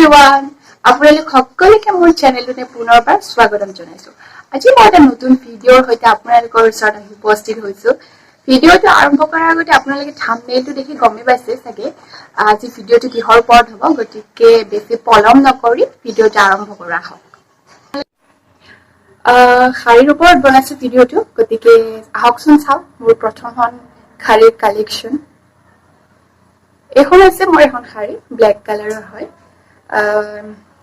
everyone, আপোনালোক সকলোকে মোৰ চেনেলটোতে পুনৰবাৰ স্বাগতম জনাইছো। আজি মই এটা নতুন ভিডিঅ'ৰ সৈতে আপোনালোকৰ ওচৰত আহি উপস্থিত হৈছো। ভিডিঅ'টো আৰম্ভ কৰাৰ আগতে আপোনালোকে থাম্বনেইলটো দেখি গমেই পাইছে চাগে আজি ভিডিঅ'টো কিহৰ ওপৰত হ'ব, গতিকে বেছি পলম নকৰি ভিডিঅ'টো আৰম্ভ কৰা হওক। শাৰীৰ ওপৰত বনাইছো ভিডিঅ'টো, গতিকে আহকচোন চাওঁ মোৰ প্ৰথমখন শাৰীৰ কালেকশ্যন। এখন আছে মোৰ এখন শাৰী ব্লেক কালাৰৰ হয়,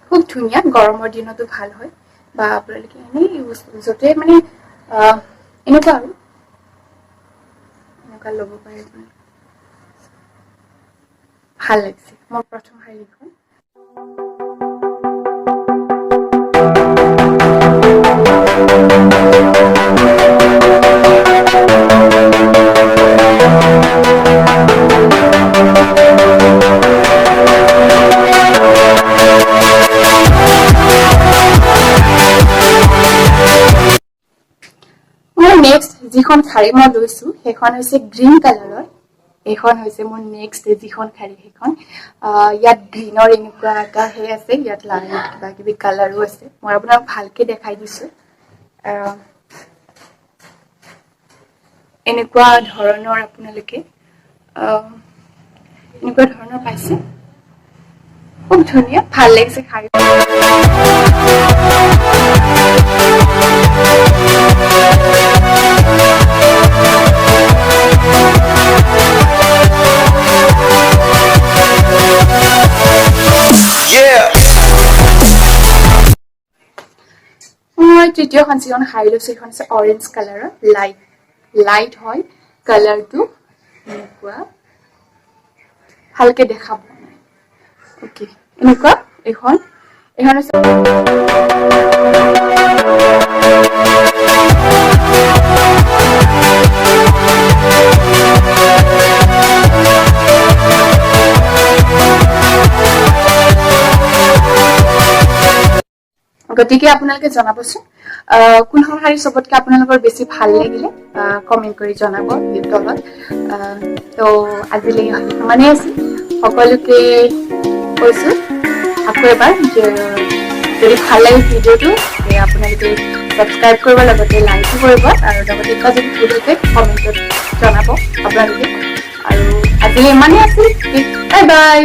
খুব ধুনীয়া, গৰমৰ দিনতো ভাল হয় বা আপোনালোকে এনেই য'তে মানে এনেকুৱা আৰু এনেকুৱা ল'ব পাৰে, ভাল লাগিছে মোৰ প্ৰথম শাৰীখন। নেক্সট যিখন শাৰী মই লৈছো সেইখন হৈছে গ্ৰীণ কালাৰৰ। এইখন হৈছে মোৰ নেক্সট যিখন শাৰী সেইখন। ইয়াত গ্ৰীণৰ এনেকুৱা এটা হে আছে, ইয়াত লাইট কিবা কিবি কালাৰো আছে। মই আপোনাক ভালকে দেখাই দিছো। এনেকুৱা ধৰণৰ আপোনালোকে এনেকুৱা ধৰণৰ পাইছে, খুব ধুনীয়া, ভাল লাগিছে শাৰী। তৃতীয়খন যিখন শাৰী লৈছো সেইখন হৈছে অৰেঞ্জ কালাৰৰ, লাইট হয় কালাৰটো, এনেকুৱা ভালকে দেখা পোৱা নাই। অকে, এনেকুৱা এইখন হৈছে গতিকে আপোনালোকে জনাবচোন কোনখন শাৰী চবতকে আপোনালোকৰ বেছি ভাল লাগিলে, কমেন্ট কৰি জনাব তলত। তো আজিলৈ সিমানেই আছিল, সকলোকে কৈছো আকৌ এবাৰ যদি ভাল লাগে ভিডিঅ'টো আপোনালোকে ছাবস্ক্ৰাইব কৰিব, লগতে লাইকো কৰিব, আৰু লগতে এটা যদি ভুল হৈছে কমেণ্টত জনাব আপোনালোকে। আৰু আজিলৈ ইমানেই আছিল, বাই বাই।